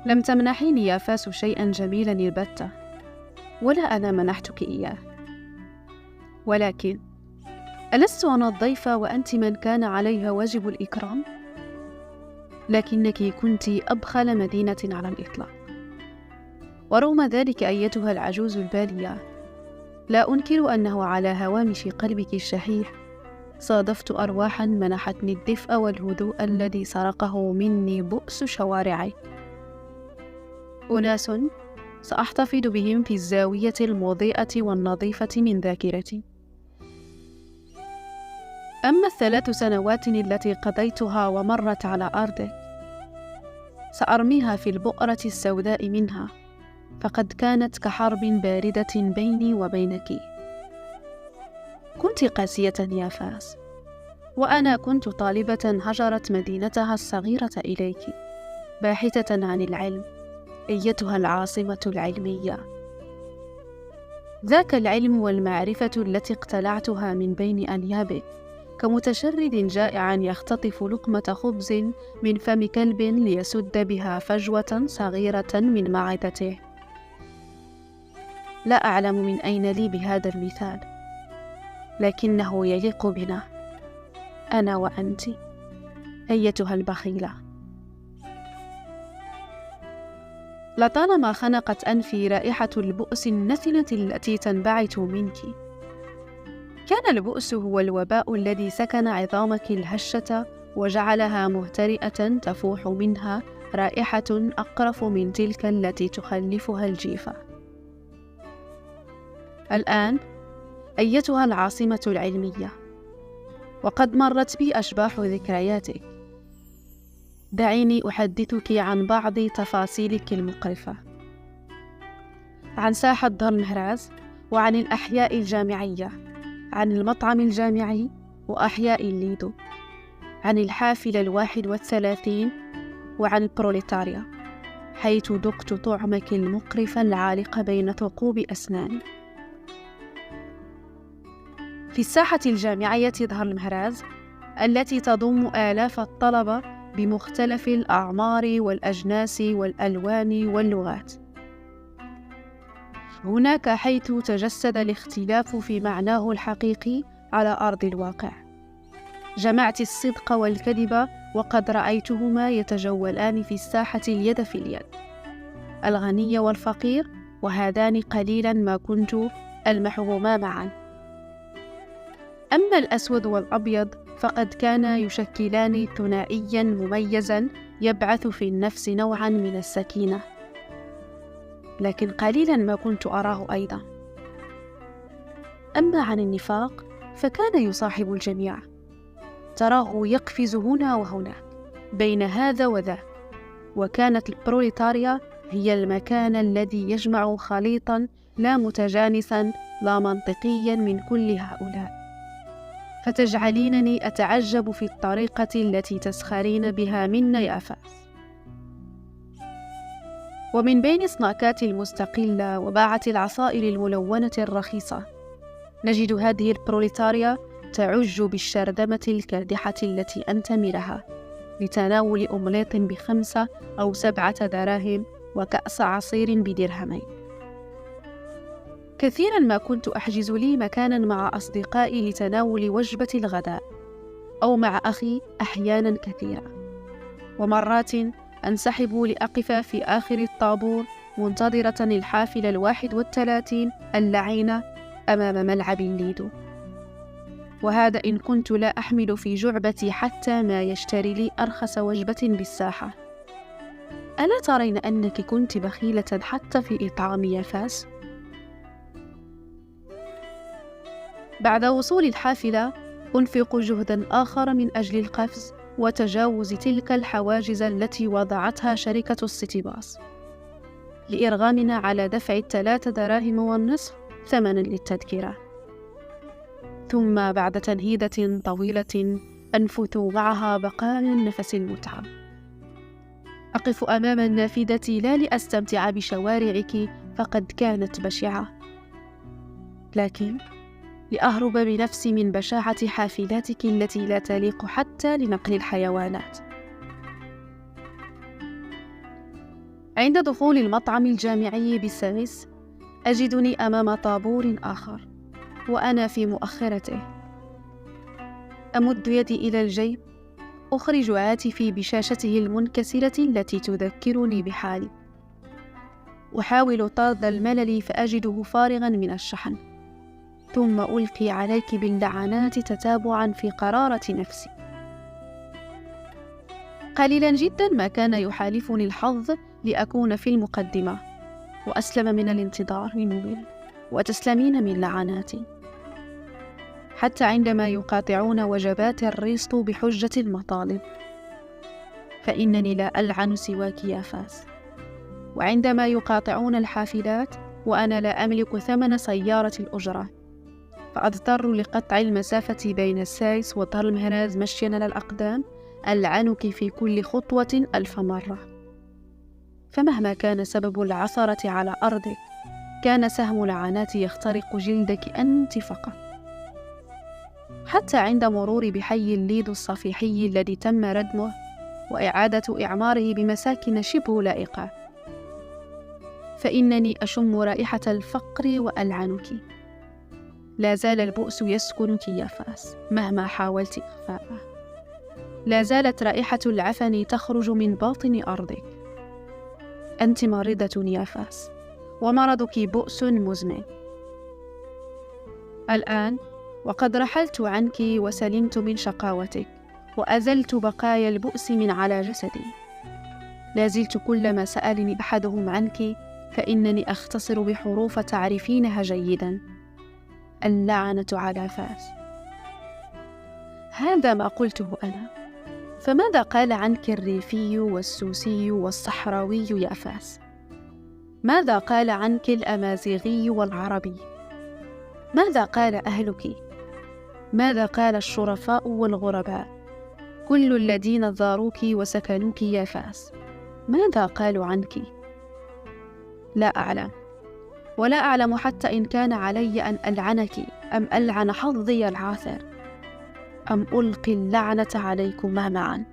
لم تمنحيني يا فاس شيئا جميلا البتة، ولا أنا منحتك إياه. ولكن ألست أنا الضيفة وأنت من كان عليها واجب الإكرام؟ لكنك كنت أبخل مدينة على الإطلاق. ورغم ذلك أيتها العجوز البالية، لا أنكر أنه على هوامش قلبك الشحيح صادفت أرواحا منحتني الدفء والهدوء الذي سرقه مني بؤس شوارعي. أناس سأحتفظ بهم في الزاوية المضيئة والنظيفة من ذاكرتي. أما ال3 سنوات التي قضيتها ومرت على أرضك، سأرميها في البؤرة السوداء منها، فقد كانت كحرب باردة بيني وبينك. كنت قاسية يا فاس، وأنا كنت طالبة هجرت مدينتها الصغيرة إليك، باحثة عن العلم، أيتها العاصمة العلمية. ذاك العلم والمعرفة التي اقتلعتها من بين أنيابك، كمتشرد جائع يختطف لقمة خبز من فم كلب ليسد بها فجوة صغيرة من معدته. لا أعلم من أين لي بهذا المثال، لكنه يليق بنا، أنا وأنت، أيتها البخيلة. لطالما خنقت أنفي رائحة البؤس النتنة التي تنبعث منك. كان البؤس هو الوباء الذي سكن عظامك الهشة وجعلها مهترئة تفوح منها رائحة أقرف من تلك التي تخلفها الجيفة. الآن أيتها العاصمة العلمية، وقد مرت بي أشباح ذكرياتك، دعيني أحدثك عن بعض تفاصيلك المقرفة، عن ساحة دار المهراز، وعن الأحياء الجامعية، عن المطعم الجامعي وأحياء الليدو، عن الحافلة 31، وعن البروليتاريا، حيث ذقت طعمك المقرف العالق بين ثقوب أسناني. في الساحة الجامعية دار المهراز، التي تضم آلاف الطلبة بمختلف الأعمار والأجناس والألوان واللغات، هناك حيث تجسد الاختلاف في معناه الحقيقي على أرض الواقع. جمعت الصدق والكذب وقد رأيتهما يتجولان في الساحة اليد في اليد، الغني والفقير، وهذان قليلا ما كنت ألمحهما معا. أما الأسود والأبيض فقد كانا يشكلان ثنائيا مميزا يبعث في النفس نوعا من السكينة، لكن قليلا ما كنت أراه أيضا. أما عن النفاق فكان يصاحب الجميع، تراه يقفز هنا وهناك بين هذا وذاك، وكانت البروليتاريا هي المكان الذي يجمع خليطا لا متجانسا لا منطقيا من كل هؤلاء، فتجعلينني أتعجب في الطريقة التي تسخرين بها منا يا فاس. ومن بين سناكات المستقلة وباعة العصائر الملونة الرخيصة، نجد هذه البروليتاريا تعج بالشرذمة الكادحة التي أنتمي لها، لتناول أومليط ب5 أو 7 دراهم وكأس عصير ب2 درهم. كثيرا ما كنت أحجز لي مكانا مع أصدقائي لتناول وجبة الغداء، أو مع أخي أحيانا كثيرة، ومرات أنسحب لأقف في آخر الطابور منتظرة الحافلة 31 اللعينة أمام ملعب الليدو، وهذا إن كنت لا أحمل في جعبتي حتى ما يشتري لي أرخص وجبة بالساحة. ألا ترين أنك كنت بخيلة حتى في إطعامي يا فاس؟ بعد وصول الحافلة أنفق جهدا آخر من أجل القفز وتجاوز تلك الحواجز التي وضعتها شركة السيتي باص لإرغامنا على دفع 3 دراهم ونصف ثمنا للتذكرة. ثم بعد تنهيدة طويلة أنفث معها بقايا النفس المتعب، أقف أمام النافذة لا لأستمتع بشوارعك فقد كانت بشعة، لكن لأهرب بنفسي من بشاعة حافلاتك التي لا تليق حتى لنقل الحيوانات. عند دخول المطعم الجامعي بسايس أجدني أمام طابور آخر وأنا في مؤخرته. أمد يدي إلى الجيب، أخرج هاتفي بشاشته المنكسرة التي تذكرني بحالي. أحاول طرد الملل فأجده فارغا من الشحن، ثم ألقي عليك باللعنات تتابعا في قرارة نفسي. قليلا جدا ما كان يحالفني الحظ لأكون في المقدمة وأسلم من الانتظار الممل وتسلمين من لعناتي، حتى عندما يقاطعون وجبات الريسط بحجة المطالب، فإنني لا ألعن سواك يا فاس. وعندما يقاطعون الحافلات وأنا لا أملك ثمن سيارة الأجرة، فأضطر لقطع المسافة بين السايس وطرمهراز مشيا على الأقدام، ألعنك في كل خطوة 1000 مرة. فمهما كان سبب العثرة على أرضك، كان سهم لعنات يخترق جلدك أنت فقط. حتى عند مرور بحي الليد الصفيحي الذي تم ردمه وإعادة إعماره بمساكن شبه لائقة، فإنني أشم رائحة الفقر وألعنك. لا زال البؤس يسكنك يا فاس مهما حاولت إخفاءه. لا زالت رائحة العفن تخرج من باطن أرضك. أنت مريضة يا فاس، ومرضك بؤس مزمن. الآن وقد رحلت عنك وسلمت من شقاوتك، وأزلت بقايا البؤس من على جسدي. لازلت كلما سألني أحدهم عنك فإنني أختصر بحروف تعرفينها جيدا: اللعنة على فاس. هذا ما قلته أنا، فماذا قال عنك الريفي والسوسي والصحراوي يا فاس؟ ماذا قال عنك الأمازيغي والعربي؟ ماذا قال أهلك؟ ماذا قال الشرفاء والغرباء؟ كل الذين زاروك وسكنوك يا فاس، ماذا قالوا عنك؟ لا أعلم، ولا أعلم حتى إن كان علي أن ألعنك أم ألعن حظي العاثر، أم ألقي اللعنة عليكما معا.